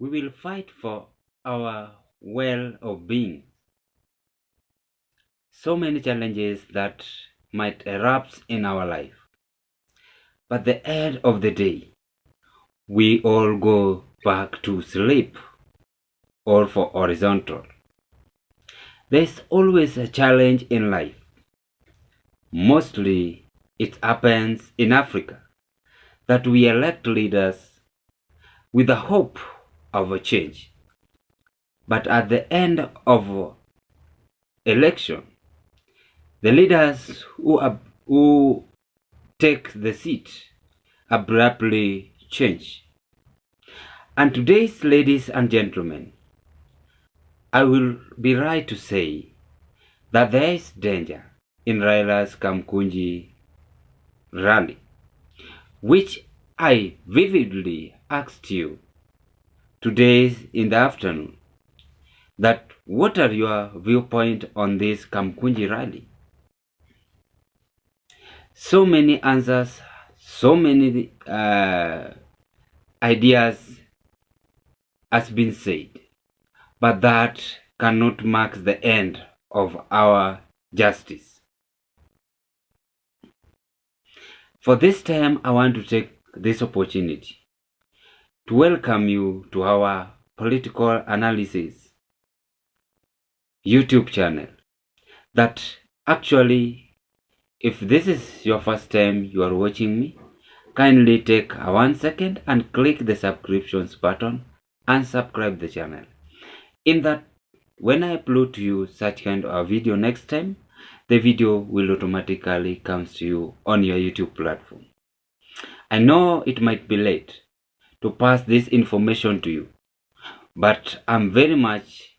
we will fight for our well-being. So many challenges that might erupt in our life. But at the end of the day, we all go back to sleep or for horizontal. There's always a challenge in life. Mostly it happens in Africa that we elect leaders with the hope of a change. But at the end of election, the leaders who take the seat abruptly change. And today's, ladies and gentlemen, I will be right to say that there is danger in Raila's Kamkunji rally, which I vividly asked you today in the afternoon, that what are your viewpoint on this Kamkunji rally? So many answers, so many ideas has been said, but that cannot mark the end of our justice. For this time, I want to take this opportunity to welcome you to our political analysis YouTube channel. That actually, if this is your first time you are watching me, kindly take 1 second and click the subscriptions button and subscribe the channel. In that, when I upload to you such kind of video next time, the video will automatically come to you on your YouTube platform. I know it might be late to pass this information to you, but I'm very much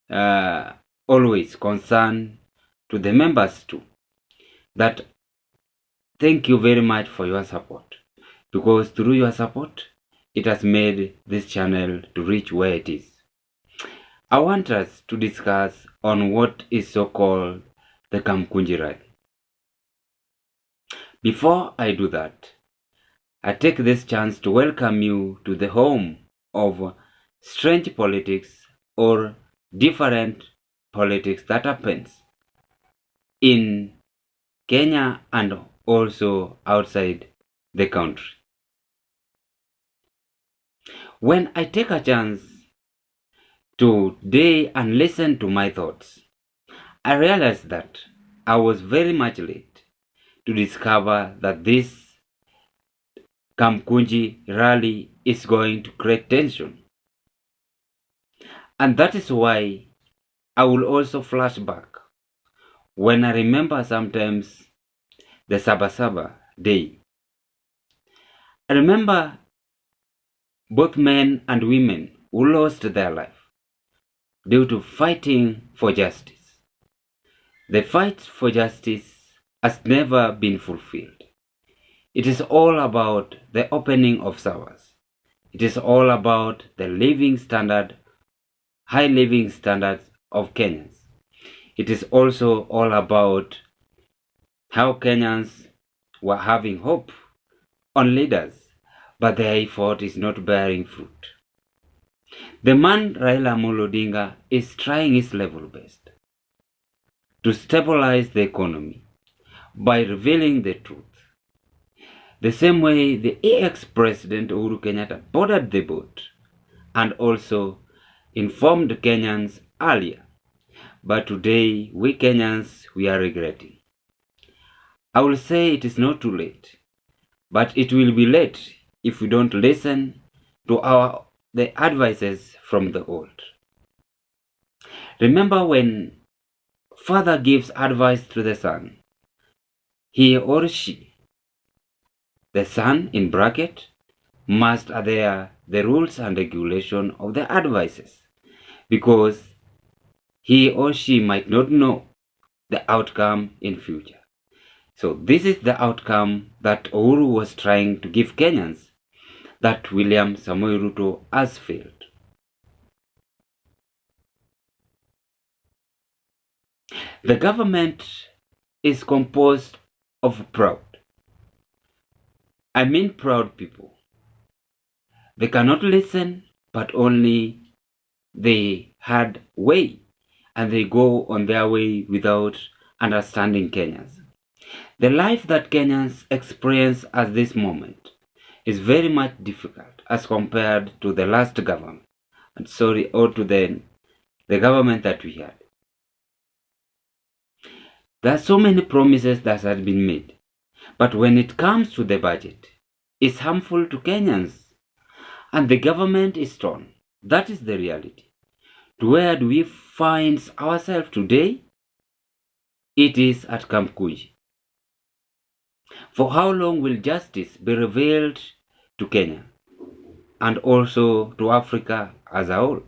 always concerned to the members too, that thank you very much for your support, because through your support it has made this channel to reach where it is. I want us to discuss on what is so called the Kamkunji rally. Before I do that, I take this chance to welcome you to the home of strange politics or different politics that happens in Kenya and also outside the country. When I take a chance today and listen to my thoughts, I realized that I was very much late to discover that this Kamkunji rally is going to create tension. And that is why I will also flash back when I remember sometimes the Sabasaba day. I remember both men and women who lost their life due to fighting for justice. The fight for justice has never been fulfilled. It is all about the opening of SAWAs. It is all about the living standard, high living standards of Kenyans. It is also all about how Kenyans were having hope on leaders, but their effort is not bearing fruit. The man Raila Amolo Odinga is trying his level best to stabilize the economy by revealing the truth. The same way the ex-president Uhuru Kenyatta boarded the boat and also informed Kenyans earlier. But today, we Kenyans, we are regretting. I will say it is not too late, but it will be late if we don't listen to the advices from the old. Remember when father gives advice to the son, he or she, the son in bracket, must adhere the rules and regulation of the advices, because he or she might not know the outcome in future. So this is the outcome that Uhuru was trying to give Kenyans, that William Samoei Ruto has failed. The government is composed of proud people. They cannot listen, but only they had way and they go on their way without understanding Kenyans. The life that Kenyans experience at this moment is very much difficult as compared to the last government, or to the government that we had. There are so many promises that have been made, but when it comes to the budget, it's harmful to Kenyans, and the government is torn. That is the reality. To where do we find ourselves today? It is at kamkunji. For how long will justice be revealed to Kenya and also to Africa as a whole?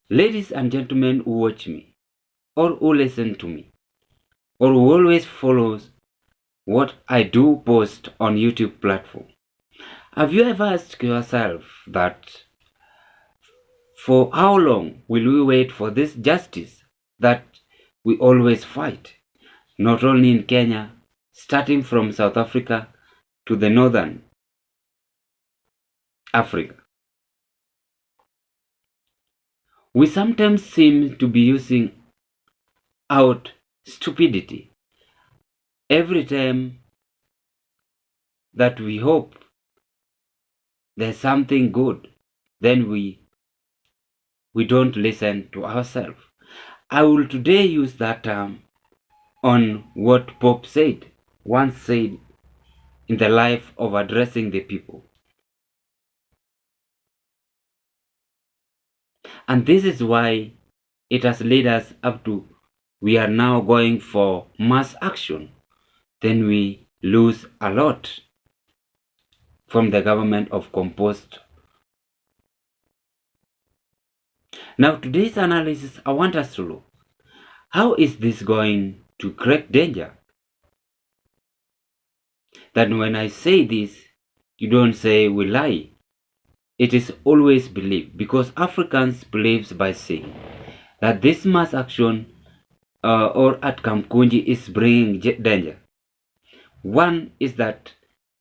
Ladies and gentlemen who watch me, or who listen to me, or who always follows what I do post on YouTube platform, have you ever asked yourself that for how long will we wait for this justice that we always fight, not only in Kenya, starting from South Africa to the northern Africa? We sometimes seem to be using out stupidity every time that we hope there's something good, then we don't listen to ourselves. I will today use that term on what Pope once said in the life of addressing the people. And this is why it has led us up to we are now going for mass action. Then we lose a lot from the government of compost. Now today's analysis, I want us to look, how is this going to create danger? That when I say this, you don't say we lie. It is always believed, because Africans believes by saying that this mass action or at kamkunji is bringing danger. One is that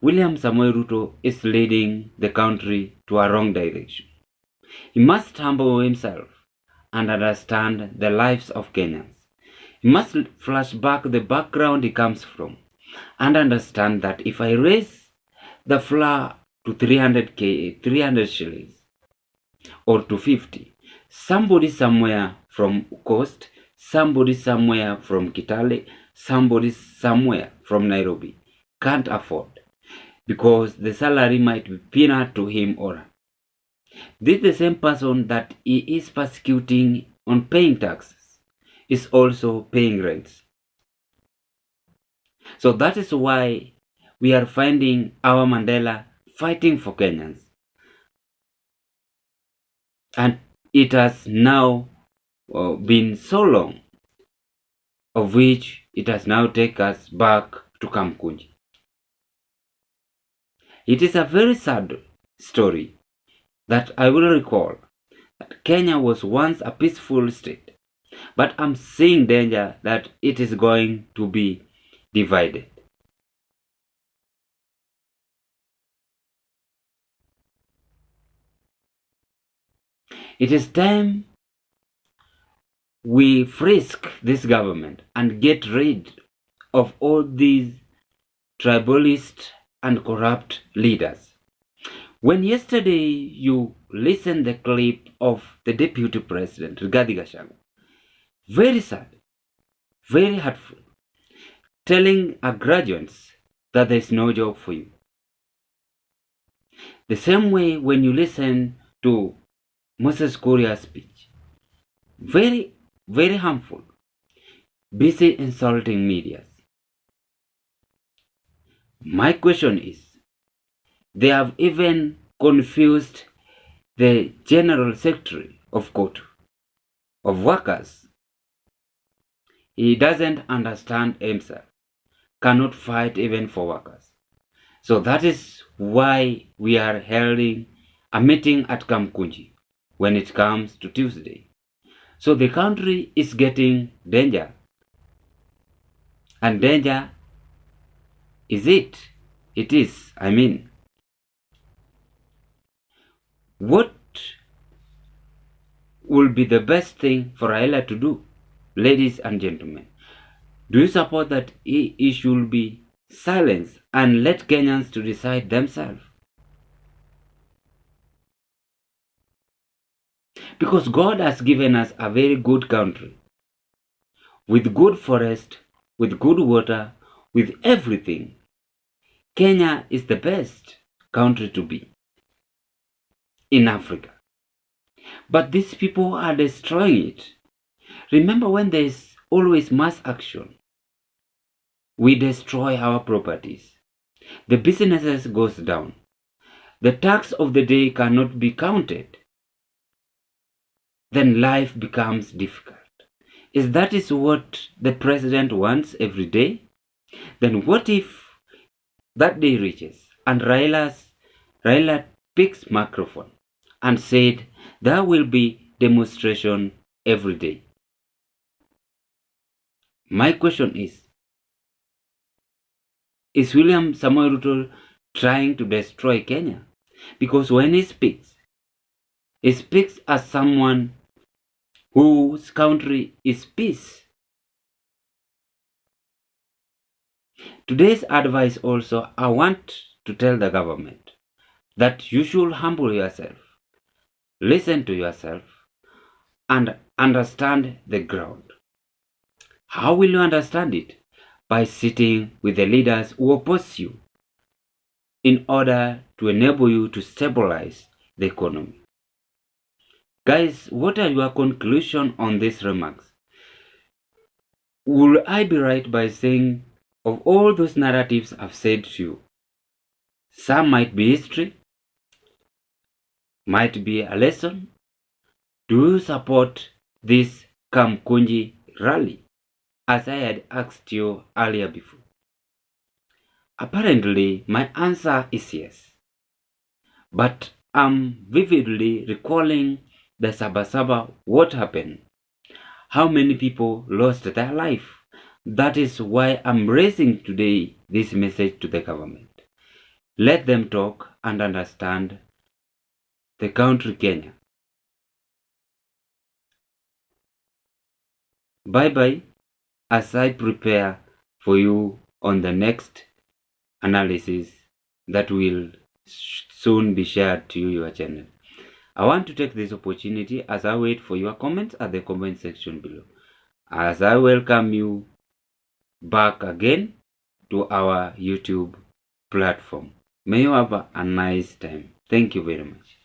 William Samoei Ruto is leading the country to a wrong direction. He must humble himself and understand the lives of Kenyans. He must flash back the background he comes from and understand that if I raise the flour to 300 shillings or to 50, somebody somewhere from Coast, somebody somewhere from Kitale, somebody somewhere from Nairobi can't afford, because the salary might be peanut to him or her. This is the same person that he is persecuting on paying taxes is also paying rents. So that is why we are finding our Mandela fighting for Kenyans. And it has now been so long, of which it has now taken us back to kamkunji. It is a very sad story that I will recall that Kenya was once a peaceful state, but I'm seeing danger that it is going to be divided. It is time we frisk this government and get rid of all these tribalist and corrupt leaders. When yesterday you listened the clip of the Deputy President, Rigathi Gachagua, very sad, very hurtful, telling our graduates that there is no job for you. The same way when you listen to Moses Kuria's speech, very, very harmful, busy insulting media. My question is, they have even confused the General Secretary of Court of Workers. He doesn't understand himself, cannot fight even for workers. So that is why we are holding a meeting at kamkunji when it comes to Tuesday. So the country is getting danger. And danger is it. It is, I mean. What will be the best thing for Raila to do? Ladies and gentlemen, do you support that he should be silenced and let Kenyans to decide themselves? Because God has given us a very good country, with good forest, with good water, with everything. Kenya is the best country to be in Africa. But these people are destroying it. Remember, when there is always mass action, we destroy our properties. The businesses goes down. The tax of the day cannot be counted. Then life becomes difficult. Is that what the president wants every day? Then what if that day reaches and Raila picks microphone and said there will be demonstration every day? My question is William Samoei Ruto trying to destroy Kenya? Because when he speaks as someone whose country is peace. Today's advice also, I want to tell the government that you should humble yourself, listen to yourself, and understand the ground. How will you understand it? By sitting with the leaders who oppose you in order to enable you to stabilize the economy. Guys, what are your conclusions on these remarks? Will I be right by saying of all those narratives I've said to you, some might be history, might be a lesson? Do you support this Kamkunji rally, as I had asked you earlier before? Apparently, my answer is yes. But I'm vividly recalling the Sabasaba, what happened, how many people lost their life. That is why I'm raising today this message to the government. Let them talk and understand the country Kenya. Bye-bye as I prepare for you on the next analysis that will soon be shared to your channel. I want to take this opportunity as I wait for your comments at the comment section below, as I welcome you back again to our YouTube platform. May you have a nice time. Thank you very much.